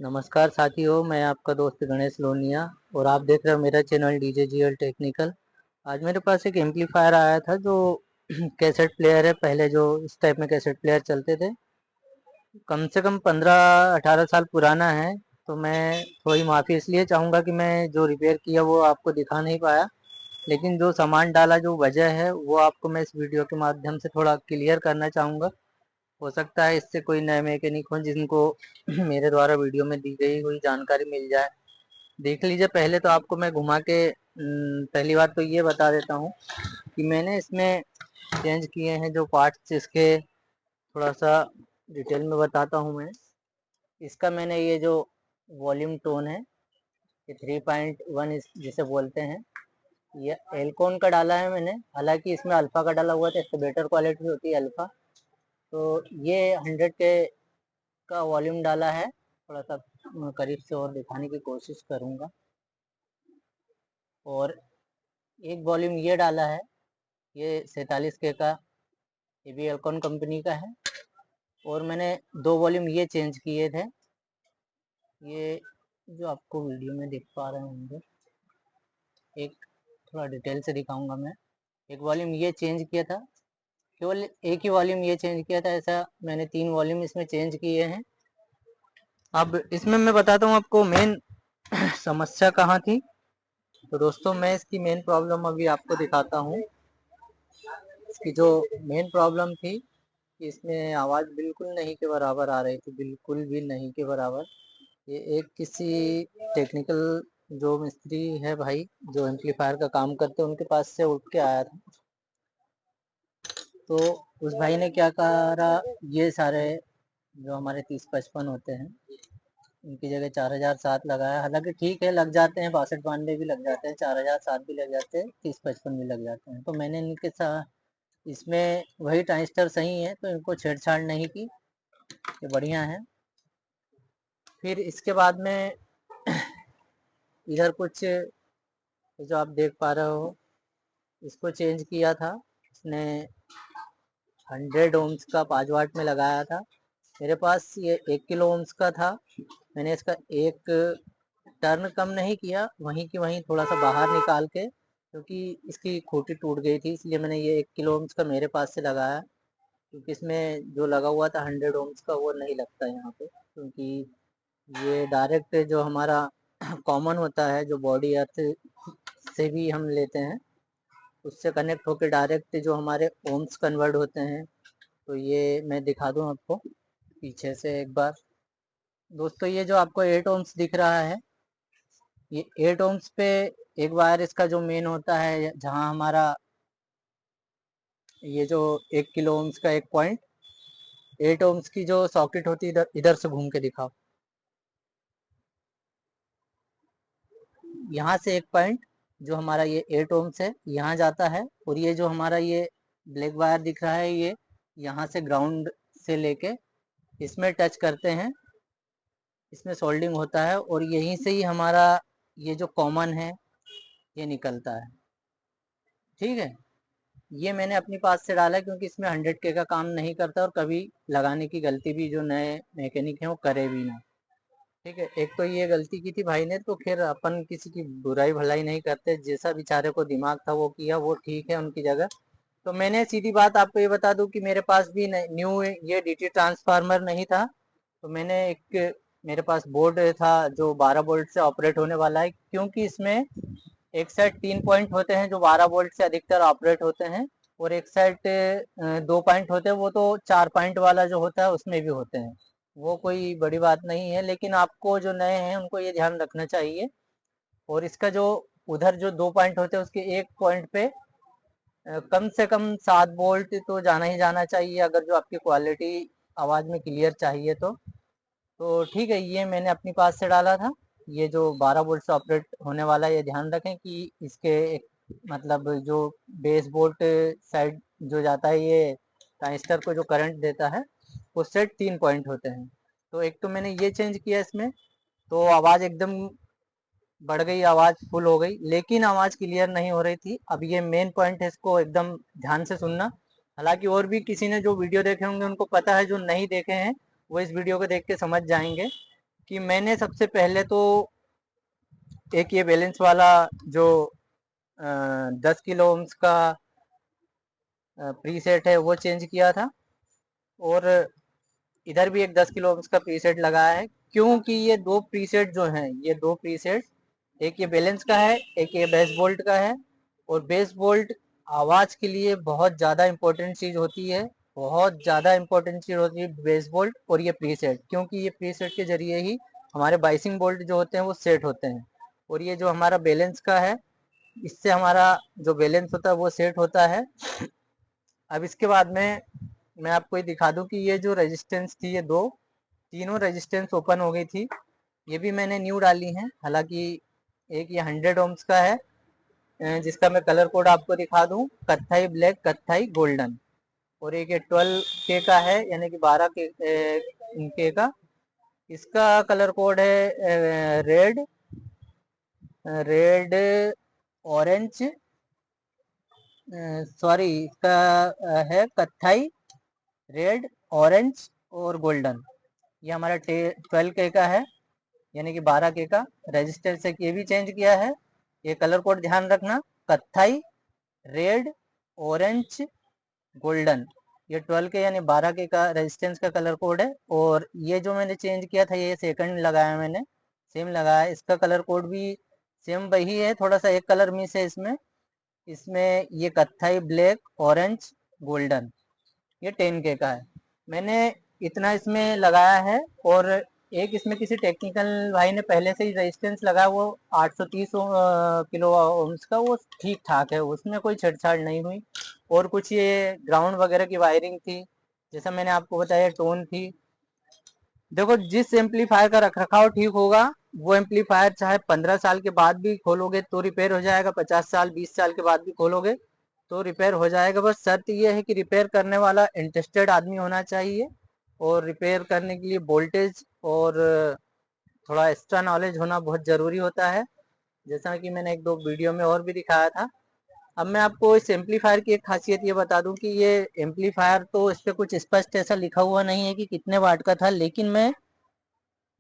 नमस्कार साथियों, मैं आपका दोस्त गणेश लोनिया और आप देख रहे हो मेरा चैनल डीजे जीएल टेक्निकल। आज मेरे पास एक एम्पलीफायर आया था जो कैसेट प्लेयर है। पहले जो इस टाइप में कैसेट प्लेयर चलते थे, कम से कम 15-18 साल पुराना है। तो मैं थोड़ी माफ़ी इसलिए चाहूँगा कि मैं जो रिपेयर किया वो आपको दिखा नहीं पाया, लेकिन जो सामान डाला, जो वजह है, वो आपको मैं इस वीडियो के माध्यम से थोड़ा क्लियर करना चाहूँगा। हो सकता है इससे कोई नए मैकेनिक हो जिनको मेरे द्वारा वीडियो में दी गई हुई जानकारी मिल जाए। देख लीजिए। पहले तो आपको मैं घुमा के पहली बात तो ये बता देता हूँ कि मैंने इसमें चेंज किए हैं जो पार्ट्स इसके, थोड़ा सा डिटेल में बताता हूँ मैं। इसका मैंने ये जो वॉल्यूम टोन है, ये 3.1 जिसे बोलते हैं, ये एल्कोन का डाला है मैंने। हालांकि इसमें अल्फ़ा का डाला हुआ था, इससे बेटर क्वालिटी होती है अल्फ़ा। तो ये 100 के का वॉल्यूम डाला है। थोड़ा सा करीब से और दिखाने की कोशिश करूँगा। और एक वॉल्यूम ये डाला है, ये 47 के का, ये भी एल्कॉन कंपनी का है। और मैंने 2 वॉल्यूम ये चेंज किए थे, ये जो आपको वीडियो में देख पा रहे होंगे। एक थोड़ा डिटेल से दिखाऊंगा मैं। एक वॉल्यूम ये चेंज किया था, केवल एक ही वॉल्यूम ये चेंज किया था। ऐसा मैंने 3 वॉल्यूम इसमें चेंज किए हैं। अब इसमें मैं बताता हूँ आपको मेन समस्या कहाँ थी। तो दोस्तों, मैं इसकी मेन प्रॉब्लम अभी आपको दिखाता हूँ। इसकी जो मेन प्रॉब्लम थी कि इसमें आवाज़ बिल्कुल नहीं के बराबर आ रही थी, बिल्कुल भी नहीं के बराबर। ये एक किसी टेक्निकल जो मिस्त्री है भाई, जो एम्पलीफायर का काम करते हैं, उनके पास से उठ के आया था। तो उस भाई ने क्या करा, ये सारे जो हमारे 30-55 होते हैं, उनकी जगह 4007 लगाया। हालांकि ठीक है, लग जाते हैं, 62-92 भी लग जाते हैं, 4007 भी लग जाते हैं, 30-55 भी लग जाते हैं। तो मैंने इनके साथ इसमें वही ट्रांजिस्टर सही है, तो इनको छेड़छाड़ नहीं की, ये बढ़िया है। फिर इसके बाद में इधर कुछ जो आप देख पा रहे हो, इसको चेंज किया था। इसने 100 ओम्स का 5 वाट में लगाया था। मेरे पास ये 1 किलो ओम्स का था। मैंने इसका एक टर्न कम नहीं किया, वहीं की वहीं थोड़ा सा बाहर निकाल के, क्योंकि इसकी खूंटी टूट गई थी, इसलिए मैंने ये 1 किलो ओम्स का मेरे पास से लगाया। क्योंकि इसमें जो लगा हुआ था 100 ओम्स का, वो नहीं लगता यहाँ पे, क्योंकि ये डायरेक्ट जो हमारा कॉमन होता है, जो बॉडी अर्थ से भी हम लेते हैं, उससे कनेक्ट होकर डायरेक्ट जो हमारे ओम्स कन्वर्ट होते हैं। तो ये मैं दिखा दूं आपको पीछे से एक बार। दोस्तों, ये जो आपको 8 ओम्स दिख रहा है, ये 8 ओम्स पे एक वायर इसका जो मेन होता है, जहां हमारा ये जो 1 किलो ओम्स का एक पॉइंट, 8 ओम्स की जो सॉकेट होती है, इधर इधर से घूम के दिखाओ। यहाँ से एक पॉइंट जो हमारा ये 8 ओम्स है, यहाँ जाता है। और ये जो हमारा ये ब्लैक वायर दिख रहा है, ये यहाँ से ग्राउंड से लेके इसमें टच करते हैं, इसमें सोल्डिंग होता है, और यहीं से ही हमारा ये जो कॉमन है, ये निकलता है। ठीक है, ये मैंने अपनी पास से डाला क्योंकि इसमें 100 के का काम नहीं करता, और कभी लगाने की गलती भी जो नए मैकेनिक हैं वो करे भी ना। ठीक है, एक तो ये गलती की थी भाई ने, तो फिर अपन किसी की बुराई भलाई नहीं करते। जैसा बेचारे को दिमाग था वो किया, वो ठीक है उनकी जगह। तो मैंने सीधी बात आपको ये बता दूं कि मेरे पास भी न्यू ये डीटी ट्रांसफार्मर नहीं था। तो मैंने एक, मेरे पास बोर्ड था जो 12 वोल्ट से ऑपरेट होने वाला है, क्योंकि इसमें एक साइड 3 पॉइंट होते हैं जो 12 वोल्ट से अधिकतर ऑपरेट होते हैं, और एक साइड 2 पॉइंट होते हैं, वो तो 4 पॉइंट वाला जो होता है उसमें भी होते हैं। वो कोई बड़ी बात नहीं है, लेकिन आपको जो नए हैं उनको ये ध्यान रखना चाहिए। और इसका जो उधर जो 2 पॉइंट होते हैं, उसके एक पॉइंट पे कम से कम 7 वोल्ट तो जाना ही जाना चाहिए, अगर जो आपकी क्वालिटी आवाज़ में क्लियर चाहिए तो ठीक है, ये मैंने अपनी पास से डाला था। ये जो 12 वोल्ट से ऑपरेट होने वाला है, ये ध्यान रखें कि इसके एक, मतलब जो बेस वोल्ट साइड जो जाता है, ये ट्रांजिस्टर को जो करंट देता है, उस साइड 3 पॉइंट होते हैं। तो एक तो मैंने ये चेंज किया इसमें, तो आवाज़ एकदम बढ़ गई, आवाज़ फुल हो गई, लेकिन आवाज़ क्लियर नहीं हो रही थी। अब ये मेन पॉइंट है, इसको एकदम ध्यान से सुनना। हालांकि और भी किसी ने जो वीडियो देखे होंगे उनको पता है, जो नहीं देखे हैं वो इस वीडियो को देख के समझ जाएंगे कि मैंने सबसे पहले तो एक ये बैलेंस वाला जो 10 किलो ओम्स का प्रीसेट है वो चेंज किया था, और इधर भी एक 10 किलो ओम्स का प्रीसेट लगाया है। क्योंकि ये दो प्रीसेट जो हैं, ये दो प्रीसेट, एक ये बैलेंस का है, एक ये बेस वोल्ट का है। और बेस वोल्ट आवाज़ के लिए बहुत ज़्यादा इम्पोर्टेंट चीज़ होती है, बहुत ज़्यादा इम्पोर्टेंट चीज़ होती है बेस वोल्ट और ये प्रीसेट। क्योंकि ये प्रीसेट के ज़रिए ही हमारे बाइसिंग वोल्ट जो होते हैं वो सेट होते हैं। और ये जो हमारा बैलेंस का है, इससे हमारा जो बैलेंस होता है वो सेट होता है। अब इसके बाद में मैं आपको ये दिखा दूं कि ये जो रेजिस्टेंस थी, ये तीनों रेजिस्टेंस ओपन हो गई थी। ये भी मैंने न्यू डाली हैं। हालांकि एक ये 100 ओम्स का है, जिसका मैं कलर कोड आपको दिखा दूं, कत्थई ब्लैक, कत्थई गोल्डन। और एक ये 12 के का है, यानी कि 12 के का। इसका कलर कोड है रेड, रेड ऑरेंज, सॉरी, इसका है कत्थई, रेड, ऑरेंज और गोल्डन। ये हमारा 12 के का है, यानी कि 12 के का। रजिस्टर से ये भी चेंज किया है। ये कलर कोड ध्यान रखना, कत्थई, रेड, ऑरेंज, गोल्डन। ये 12 के यानी 12 के का रेजिस्टेंस का कलर कोड है। और ये जो मैंने चेंज किया था, ये सेकंड लगाया मैंने, सेम लगाया। इसका कलर कोड भी सेम वही है, थोड़ा सा एक कलर मिस है इसमें। इसमें ये कत्थई, ब्लैक, ऑरेंज, गोल्डन, ये 10 के का है। मैंने इतना इसमें लगाया है। और एक इसमें किसी टेक्निकल भाई ने पहले से ही रेजिस्टेंस लगाया, वो 830 किलो ओम्स का, वो ठीक ठाक है, उसमें कोई छेड़छाड़ नहीं हुई। और कुछ ये ग्राउंड वगैरह की वायरिंग थी, जैसा मैंने आपको बताया, टोन थी। देखो, जिस एम्पलीफायर का रखरखाव ठीक होगा, वो एम्पलीफायर चाहे 15 साल के बाद भी खोलोगे तो रिपेयर हो जाएगा, 50 साल 20 साल के बाद भी खोलोगे तो रिपेयर हो जाएगा। बस शर्त ये है कि रिपेयर करने वाला इंटरेस्टेड आदमी होना चाहिए, और रिपेयर करने के लिए वोल्टेज और थोड़ा एक्स्ट्रा नॉलेज होना बहुत ज़रूरी होता है, जैसा कि मैंने एक दो वीडियो में और भी दिखाया था। अब मैं आपको इस एम्पलीफायर की एक खासियत ये बता दूं कि ये एम्पलीफायर, तो इस पर कुछ स्पष्ट ऐसा लिखा हुआ नहीं है कि कितने वाट का था, लेकिन मैं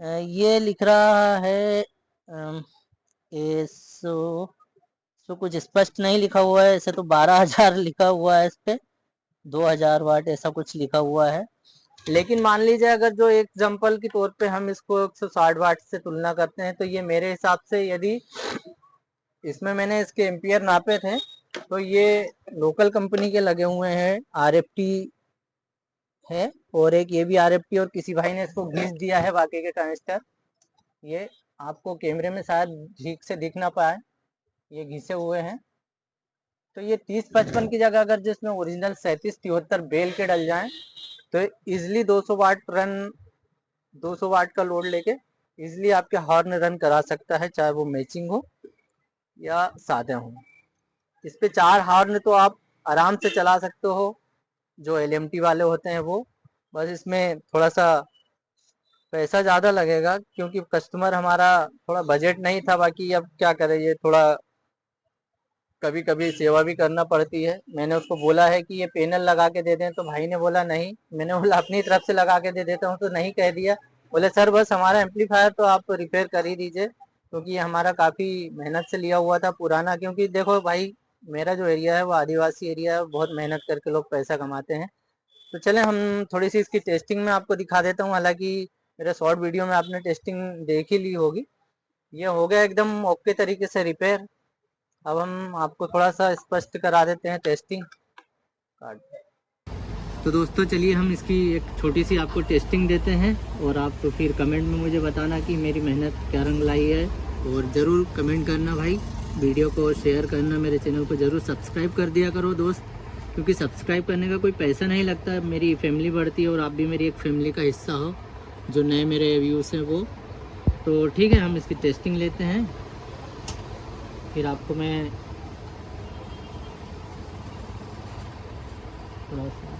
ये लिख रहा है सो कुछ स्पष्ट नहीं लिखा हुआ है। ऐसे तो 12,000 लिखा हुआ है इस पे, 2,000 वाट ऐसा कुछ लिखा हुआ है। लेकिन मान लीजिए, अगर जो एग्जाम्पल के तौर पे हम इसको 160 वाट से तुलना करते हैं, तो ये मेरे हिसाब से, यदि इसमें मैंने इसके एम्पियर नापे थे, तो ये लोकल कंपनी के लगे हुए हैं, RFT है। और एक ये भी RFT, और किसी भाई ने इसको घिस दिया है बाकी के ट्रांजिस्टर। ये आपको कैमरे में शायद ठीक से दिख ना पाए, ये घिसे हुए हैं। तो ये 30-55 की जगह अगर जिसमें ओरिजिनल 37-73 बेल के डल जाएं, तो इजिली 200 वाट रन, 200 वाट का लोड लेके इजिली आपके हॉर्न रन करा सकता है, चाहे वो मैचिंग हो या सादे हो। इस पे 4 हॉर्न तो आप आराम से चला सकते हो, जो LMT वाले होते हैं वो। बस इसमें थोड़ा सा पैसा ज़्यादा लगेगा, क्योंकि कस्टमर हमारा थोड़ा बजट नहीं था। बाकी अब क्या करें, ये थोड़ा कभी कभी सेवा भी करना पड़ती है। मैंने उसको बोला है कि ये पैनल लगा के दे दें, तो भाई ने बोला नहीं। मैंने बोला अपनी तरफ से लगा के दे देता हूँ, तो नहीं कह दिया। बोले सर बस हमारा एम्पलीफायर तो आप रिपेयर कर ही दीजिए, क्योंकि ये हमारा काफ़ी मेहनत से लिया हुआ था पुराना। क्योंकि देखो भाई, मेरा जो एरिया है वो आदिवासी एरिया है, बहुत मेहनत करके लोग पैसा कमाते हैं। तो चले हम थोड़ी सी इसकी टेस्टिंग में आपको दिखा देता हूँ। हालांकि मेरे शॉर्ट वीडियो में आपने टेस्टिंग देख ही ली होगी। ये हो गया एकदम ओके तरीके से रिपेयर। अब हम आपको थोड़ा सा स्पष्ट करा देते हैं टेस्टिंग कार्ड। तो दोस्तों चलिए हम इसकी एक छोटी सी आपको टेस्टिंग देते हैं, और आप तो फिर कमेंट में मुझे बताना कि मेरी मेहनत क्या रंग लाई है। और ज़रूर कमेंट करना भाई, वीडियो को शेयर करना, मेरे चैनल को ज़रूर सब्सक्राइब कर दिया करो दोस्त, क्योंकि सब्सक्राइब करने का कोई पैसा नहीं लगता, मेरी फैमिली बढ़ती है, और आप भी मेरी एक फैमिली का हिस्सा हो, जो नए मेरे व्यूज़ हैं वो। तो ठीक है, हम इसकी टेस्टिंग लेते हैं, फिर आपको मैं थोड़ा सा